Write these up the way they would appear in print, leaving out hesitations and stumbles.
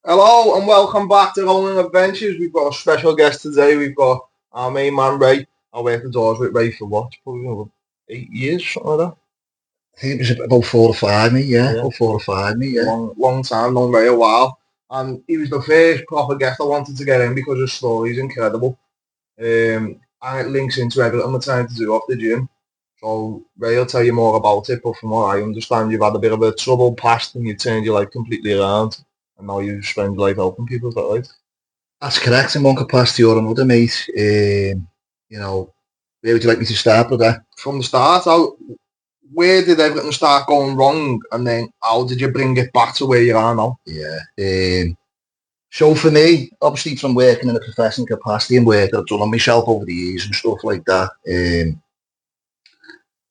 Hello and welcome back to Rolling Adventures. We've got a special guest today. We've got our main man Ray. I worked indoors with Ray for what? Probably over 8 years, something like that. I think it was about 4 or 5, mate, yeah. Yeah, About 4 or 5, mate, yeah. long time, known Ray a while. And he was the first proper guest I wanted to get in because his story is incredible. And it links into everything we're trying to do off the gym. So Ray will tell you more about it, but from what I understand, you've had a bit of a troubled past and you've turned your life completely around. And now you spend your life helping people, is that right? That's correct, in one capacity or another, mate. Where would you like me to start, brother? From the start, where did everything start going wrong, and then how did you bring it back to where you are now? Yeah. So for me, obviously from working in a professional capacity and work I've done on myself over the years and stuff like that,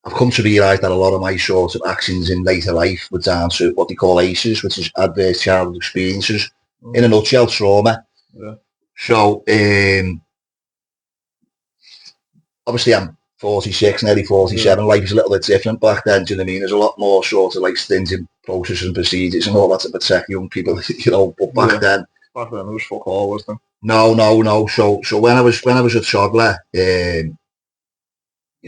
I've come to realise that a lot of my sort of actions in later life were down to what they call ACEs, which is adverse childhood experiences. In a nutshell, trauma. Yeah. So obviously I'm 46, nearly 47. Life is a little bit different back then, do you know what I mean? There's a lot more sort of like stringent processes and procedures and all that to protect young people, but back then. Back then it was fuck all, wasn't it? No. So when I was a toddler,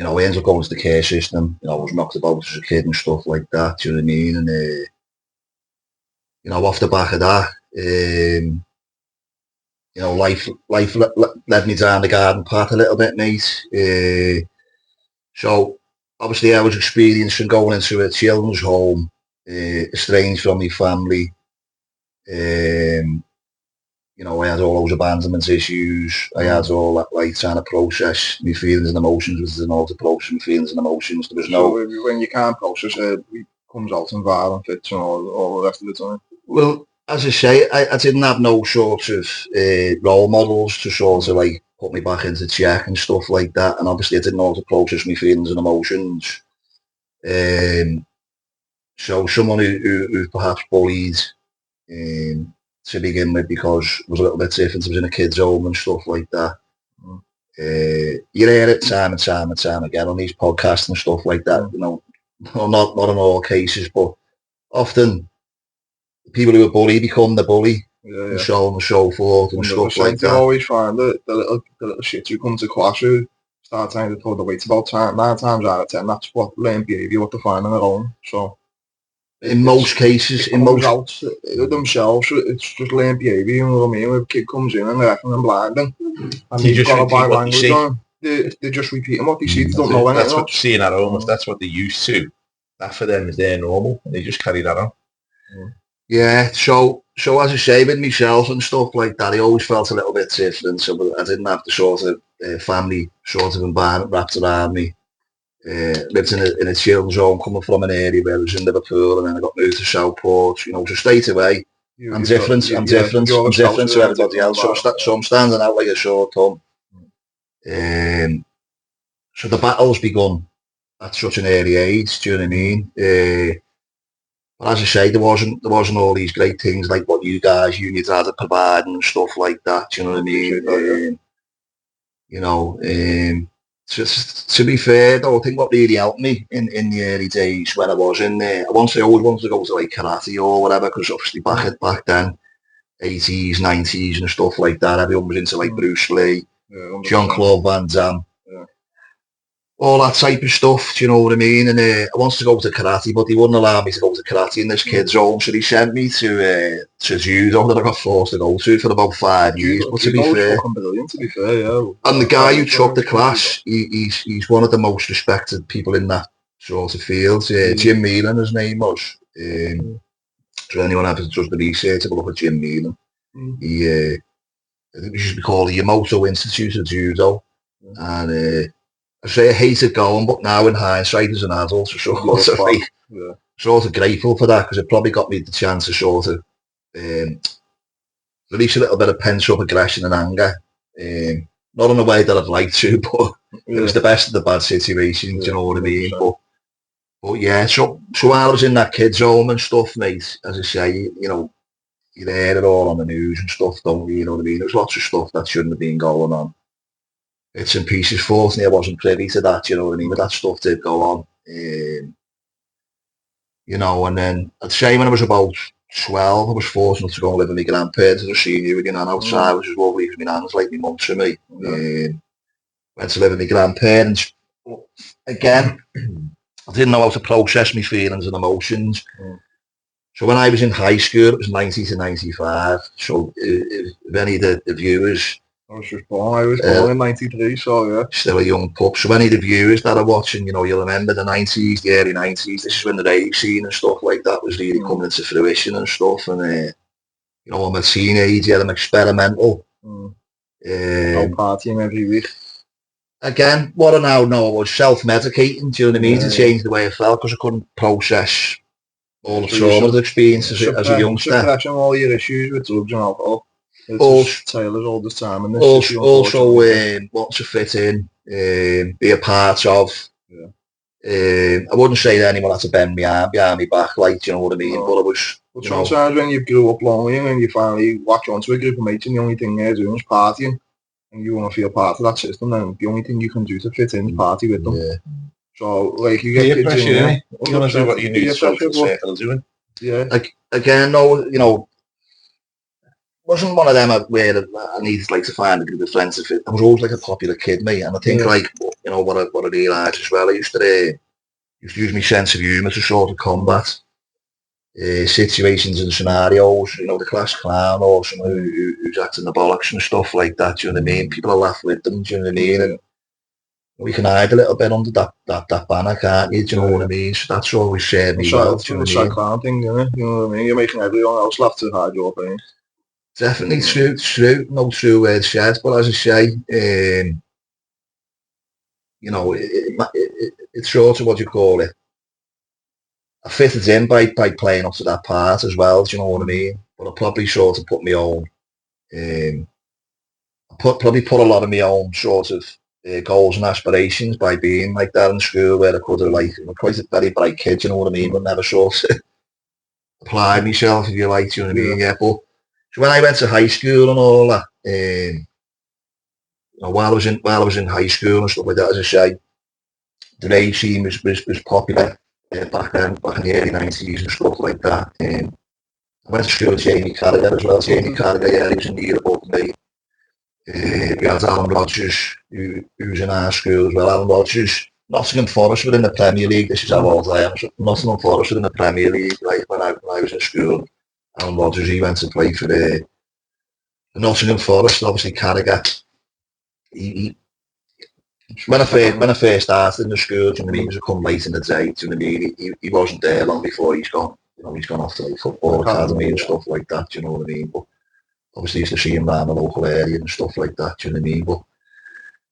I ended up going to the care system. I was knocked about as a kid and stuff like that, do you know what I mean? And off the back of that, life led me down the garden path a little bit, mate. So obviously I was experiencing going into a children's home, estranged from my family. I had all those abandonment issues. I had all that, like, trying to process my feelings and emotions, which is an to process my feelings and emotions. There was no. So when you can't process it, it comes out in violent fits and all the rest of the time. Well, as I say, I didn't have no sort of role models to sort of like put me back into check and stuff like that. And obviously I didn't know how to process my feelings and emotions. So someone who perhaps bullied to begin with, because it was a little bit different. It was in a kid's home and stuff like that. You hear it time and time again on these podcasts and stuff like that. Not in all cases, but often people who are bullied become the bully. And so on and so forth and stuff like that. You always find the little shit who come to class who start trying to throw the weight about 9 times out of 10. That's what learned behaviour, what they find on their own. So in most cases, out themselves, it's just learned behaviour. You know what I mean? When a kid comes in and they're acting and blinding, and you just got a bad language on, they're just repeating what they see. They don't know anything. That's what they're seeing at home. If that's what they're used to, that for them is their normal, and they just carry that on. Yeah, so as I say, with myself and stuff like that, I always felt a little bit different. So I didn't have the sort of family sort of environment wrapped around me. Lived in a children's home, coming from an area where I was in Liverpool, and then I got moved to Southport. So straight away, I'm different to everybody else. So I'm standing out like a sore thumb. So the battle's begun at such an early age. Do you know what I mean? But as I say, there wasn't all these great things like what you and your dad are providing and stuff like that. Do you know what I mean? To be fair, though, I think what really helped me in the early days when I was in there, I always wanted to go to like karate or whatever, because obviously back then, 80s, 90s and stuff like that, everyone was into like Bruce Lee, Jean-Claude Van Damme. All that type of stuff, do you know what I mean? And I wanted to go to karate, but they wouldn't allow me to go to karate in this kid's home, so they sent me to judo that I got forced to go to for about 5 years. But to be fair, yeah. And the guy who took the class, he's one of the most respected people in that sort of field. Jim Meelan, his name was. So anyone ever does the research, have a look at Jim Meelan. I think it used to be called the Yamoto Institute of Judo, and I say I hated going, but now in hindsight as an adult, I'm sort of grateful for that, because it probably got me the chance to sort of release a little bit of pent-up aggression and anger. Not in a way that I'd like to, but it was the best of the bad situations, you know what I mean? But yeah, so while I was in that kid's home and stuff, mate, as I say, you hear it all on the news and stuff, don't you know what I mean? There's lots of stuff that shouldn't have been going on. Bits and pieces. Fortunately, I wasn't privy to that, you know what I mean? But that stuff did go on. And then I'd say when I was about 12, I was fortunate to go and live with my grandparents as a senior with your nan outside, which was lovely because my nan's like my mum to me. Went to live with my grandparents. Again, I didn't know how to process my feelings and emotions. So when I was in high school, it was 90 to 95. So if any of the viewers... I was born in 93, so yeah. Still a young pup. So any of the viewers that are watching, you know, you'll remember the 90s, the early 90s. This is when the rave scene and stuff like that was really coming into fruition and stuff. And, you know, I'm a teenager, I'm experimental. Go partying every week. Again, what I now know, I was self-medicating, do you know what I mean, to change the way I felt because I couldn't process all the trauma I'd experienced as a youngster. Suppressing all your issues with drugs and alcohol. It's Taylor's all the time in this city, also wanting to fit in, be a part of. I wouldn't say that anyone had to bend me arm behind me back, like, do you know what I mean? But it was... But sometimes when you grew up lonely and you finally latch onto a group of mates and the only thing they're doing is partying, and you want to feel part of that system, then the only thing you can do to fit in is party with them. So, like, you get kids in there. You want to do what you need social circle doing. Yeah. Again, no, you know, wasn't one of them where I needed like to find a group of friends to fit. I was always like a popular kid, mate, and I think like, you know, what I realised as well, I used to use my sense of humour to sort of combat situations and scenarios, you know, the class clown or someone who's acting the bollocks and stuff like that, do you know what I mean? People are laughing with them, do you know what I mean? And we can hide a little bit under that banner, can't you? Do you know what I mean? So that's always shared me well, do you know what I mean? Clown thing, you know what I mean? You're making everyone else laugh to hide your pain. Definitely true, no true words shared, but as I say, you know, it's sort of what you call it. I fitted in by playing up to that part as well, do you know what I mean? But I probably sort of put my own, probably put a lot of my own sort of goals and aspirations by being like that in school where I could have like, I'm quite a very bright kid, you know what I mean? But never sort of applied myself, if you like, do you know what I mean? Yeah, but so when I went to high school and all that, you know, while I was in high school and stuff like that, as I say, the rave scene was popular back then, back in the early 90s and stuff like that. I went to school with Jamie Carragher as well. Jamie Carragher, yeah, he was in the year above me. We had Alan Rodgers, who was in our school as well. Alan Rodgers, Nottingham Forest were in the Premier League. This is how old I am. So Nottingham Forest were in the Premier League, like when I was in school. Alan Rodgers, he went to play for the Nottingham Forest. Obviously, Carragher. When I first started in the school, do you know what I mean? He was a come late in the day, do you know what I mean? He wasn't there long before he's gone. You know, he's gone off to like football academy and stuff like that, do you know what I mean? But obviously used to see him around the local area and stuff like that, do you know what I mean?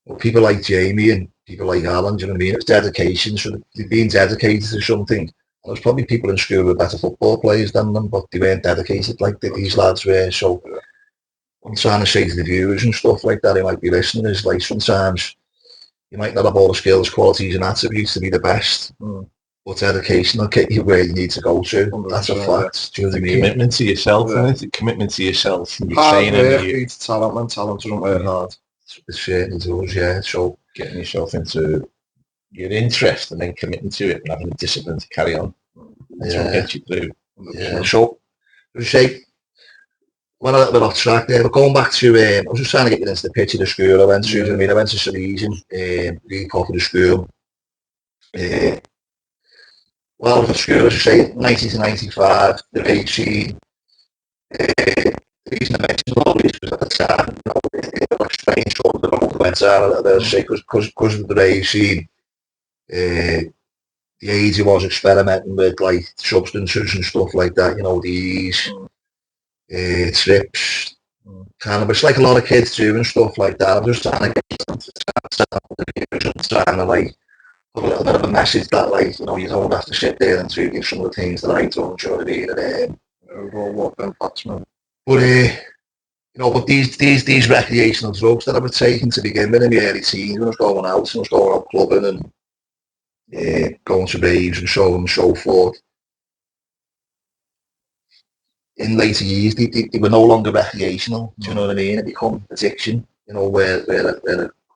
But people like Jamie and people like Alan, do you know what I mean? It was dedication, so they've been dedicated to something. And there's probably people in school who were better football players than them, but they weren't dedicated like these lads were. So I'm trying to say to the viewers and stuff like that who might be listening is like sometimes you might not have all the skills, qualities and attributes to be the best, but dedication will get you where you need to go to. That's a fact. Do you know what I mean? Commitment to yourself, isn't it? Commitment to yourself. And hard work beats talent when talent doesn't work hard. It certainly does, yeah. So getting yourself into your interest and then committing to it and having the discipline to carry on. That's what gets you through. Yeah, so as I say, went a little bit off track there, but going back to, I was just trying to get you into the pitch of the school I went to. I mean, I went to Salesian, really popular school. Well, the school, as I say, 90 to 95, the rave scene. The reason I mentioned all this was at the time, you know, it was strange sort of the road went out, as I say, because of the rave scene. The age he was experimenting with, like, substances and stuff like that, you know, these trips, cannabis, like a lot of kids do and stuff like that. I'm just trying to get them to trying to like put a little bit of a message that, like, you know, you don't have to sit there and do some of the things that I don't, you know what I mean? And but you know, but these recreational drugs that I was taking to begin with in the early teens when I was going out and I was going out clubbing and going to raves and so on and so forth. In later years, they were no longer recreational. Do you know what I mean? It became addiction. You know, where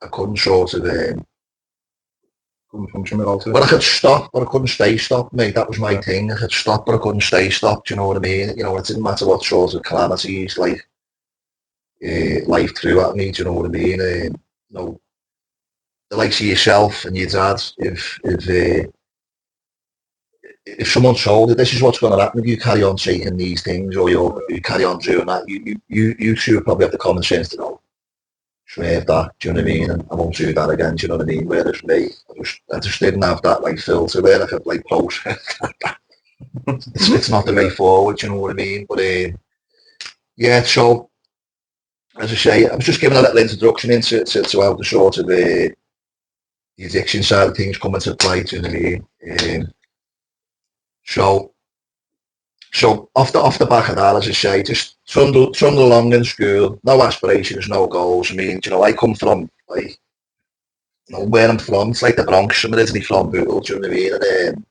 I couldn't sort of couldn't function without it. Well, I could stop, but I couldn't stay stopped, mate. That was my thing. I could stop, but I couldn't stay stopped. You know what I mean? You know, it didn't matter what sort of calamities, like life threw at me. Do you know what I mean? You know, the likes of yourself and your dad. If someone told you this is what's going to happen if you carry on taking these things, or you carry on doing that, you two would probably have the common sense to go, swerve that, do you know what I mean? And I won't do that again, do you know what I mean? Whereas me, I just didn't have that like filter where I could like process. It's not the way forward, do you know what I mean? But yeah, so as I say, I was just giving a little introduction into how the sort of the addiction side of things come into play, do you know what I mean? So off the back of that, as I say, just trundle along in school, no aspirations, no goals. I mean, you know, I come from like, you know, where I'm from, it's like the Bronx. I'm originally from Liverpool, do you know what I mean? And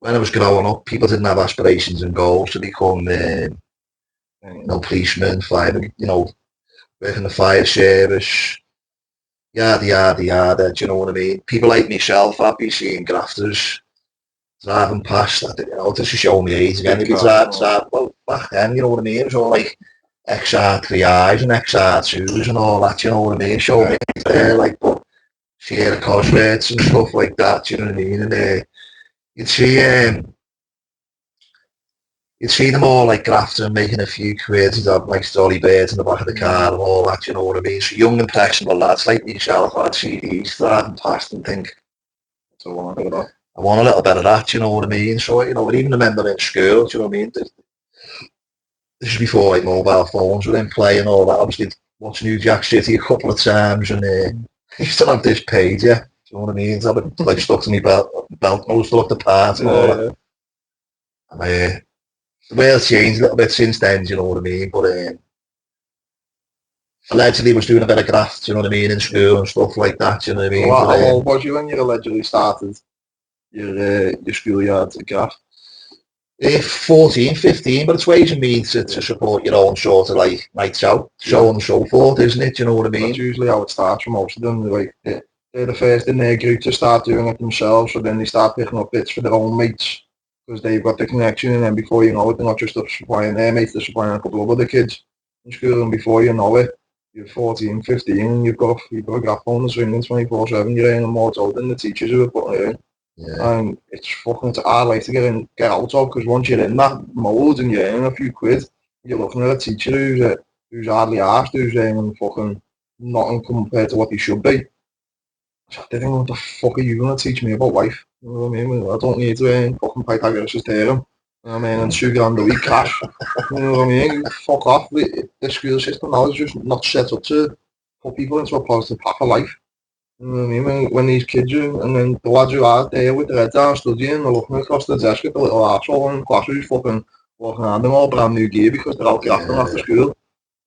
when I was growing up, people didn't have aspirations and goals to become, you know, policemen, firemen, you know, work in the fire service, yada yada yada. Do you know what I mean? People like myself, I'd be seeing grafters driving past, you know, just to show me age again. If you drive, well, back then, you know what I mean? It was all like XR3Is and XR2s and all that, you know what I mean? Show me there, like, but Sierra Cosworths and stuff like that, you know what I mean? And you'd see, um, you'd see them all like grafting, making a few quid, you'd have like Dolly Birds in the back of the car and all that, you know what I mean? So young impressionable lads like myself, I'd see these driving past and think, So I want a little bit of that, you know what I mean? So, you know, I even remember in school, do you know what I mean? This is before like mobile phones were in play and all that. Obviously, watched New Jack City a couple of times, and I used to have this page, yeah. Do you know what I mean? So I've like stuck to my belt nose to look the part and all that. And the world's changed a little bit since then, do you know what I mean? But allegedly was doing a bit of graft, do you know what I mean, in school and stuff like that, do you know what I mean? So how old was you when you allegedly started your schoolyard graft? 14, 15, but it's ways and means to support your own sort of like nights out, so on and so forth, isn't it? Do you know what I mean? That's usually how it starts for most of them. They're the first in their group to start doing it themselves, so then they start picking up bits for their own mates because they've got the connection, and then before you know it, they're not just supplying their mates, they're supplying a couple of other kids in school, and before you know it, you're 14, 15, and you've got a graph phone that's ringing 24/7, you're earning more dough than the teachers who are putting it in. Yeah. And it's a hard way to get out of, because once you're in that mode and you're earning a few quid, you're looking at a teacher who's hardly arsed, who's earning fucking nothing compared to what he should be. So I think, what the fuck are you going to teach me about life? You know what I mean? I don't need to earn fucking Pythagoras' theorem. I'm earning $2 a week cash. You know what I mean? Fuck off. The school system now is just not set up to put people into a positive path of life. You know what I mean? When these kids are, and then the lads who are there with their head down studying, they're looking across the desk at the little arsehole in the class who's fucking walking around in all brand new gear because they're out grafting after school.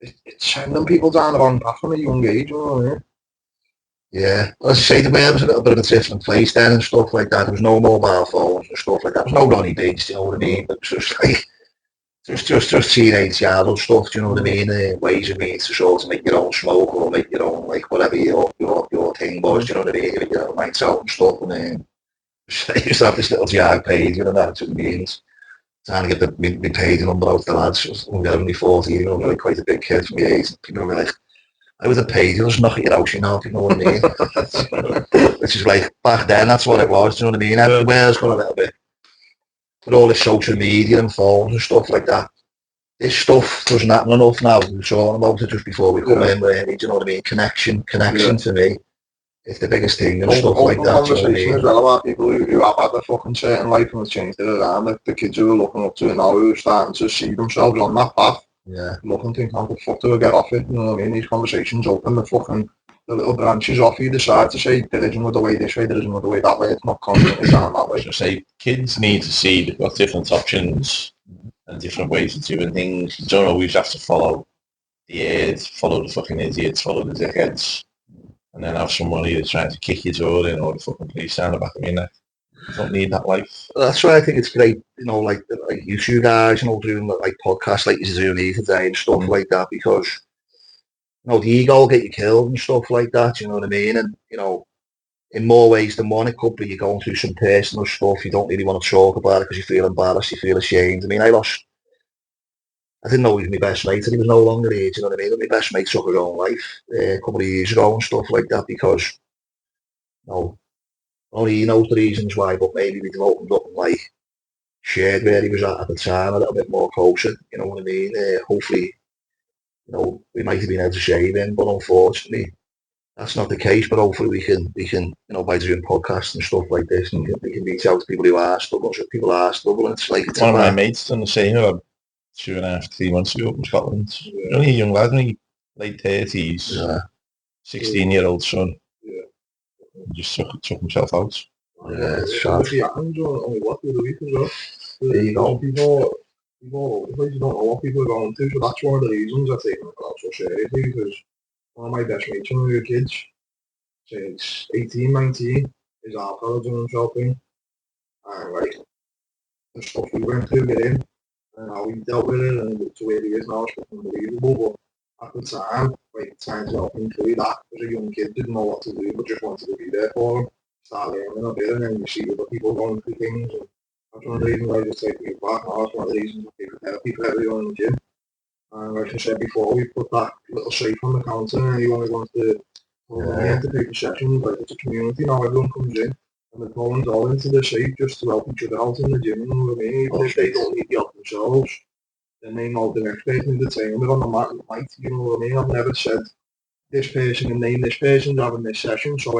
It's sending people down the wrong path from a young age, you know what I mean? Yeah, as I say, the world was a little bit of a different place then and stuff like that. There was no mobile phones and stuff like that. There was no Ronnie Bates, you know what I mean? But it was just like, just teenage adult stuff, do you know what I mean? Ways and means to sort of make your own smoke or make your own, like, whatever your thing was, do you know what I mean? You know, nights out and stuff. And I used to have this little jag page, you know, that's what it means. Trying to get my page number out to the lads. I'm only 14, you know, I'm like quite a big kid for my age. People were like, I was a page, I'll just knock it out, you know, if you know what I mean. Which is like, back then, that's what it was, do you know what I mean? Everywhere's got a little bit. With all this social media and phones and stuff like that, this stuff doesn't happen enough now. We were talking about it just before we come in, really, do you know what I mean? Connection for me is the biggest thing and stuff like that, do you know what I mean? As well about people who have had a fucking certain life and have changed it around, like the kids who are looking up to it now, who are starting to see themselves on that path. Yeah. Looking, think, how the fuck do I get off it? You know what I mean? These conversations open the little branches off. You decide to say there isn't another way this way, there isn't another way that way. It's not constantly down that way. So say kids need to see they've got different options and different ways of doing things. You don't always have to follow the aids, follow the fucking idiots, follow the dickheads, and then have somebody that's trying to kick your door in or the fucking police down the back of your neck. You don't need that life. That's why I think it's great, you know, like you two guys, you know, doing like podcasts like you're doing today and stuff like that, because, you know, the ego will get you killed and stuff like that, you know what I mean? And, you know, in more ways than one. It could be you're going through some personal stuff, you don't really want to talk about it because you feel embarrassed, you feel ashamed. I mean, I didn't know he was my best mate and he was no longer here, do you know what I mean? But my best mate took his own life a couple of years ago and stuff like that because, you know, only he knows the reasons why, but maybe we'd have opened up and like shared where he was at the time a little bit more closer, you know what I mean? Hopefully, you know, we might have been able to shave him, but unfortunately, that's not the case. But hopefully we can, you know, by doing podcasts and stuff like this, and we can reach out to people who are struggling. So if people are struggling, it's like it's One of my about, mates done the same about 2.5, 3 months ago up in Scotland. He's only a young lad, only late 30s, 16-year-old son. He just took himself out. yeah, it's sad. It happens only what the other week as well. There you go. People all over the place, you don't know what people are going through, so that's one of the reasons I take it out so seriously, because one of my best mates when we were kids, since 18, 19, is alcohol doing himself in, and like, the stuff we went through with him, and how he dealt with it, and to where he is now, it's unbelievable, but at the time, like, trying to help him through that, as a young kid, didn't know what to do, but just wanted to be there for him, start learning a bit, and then you see other people going through things, and that's one of the reasons I just take it back, and that's one of the reasons I take therapy for everyone in the gym. And like I said before, we put that little safe on the counter, and anyone who wants to to pay for sessions, like it's a community now, everyone comes in, and they're going all into the safe just to help each other out in the gym, you know what I mean? Even if they don't need the help themselves, then they know the next person in the team, they're on the mat, you know what I mean? I've never said this person and name this person's having this session, so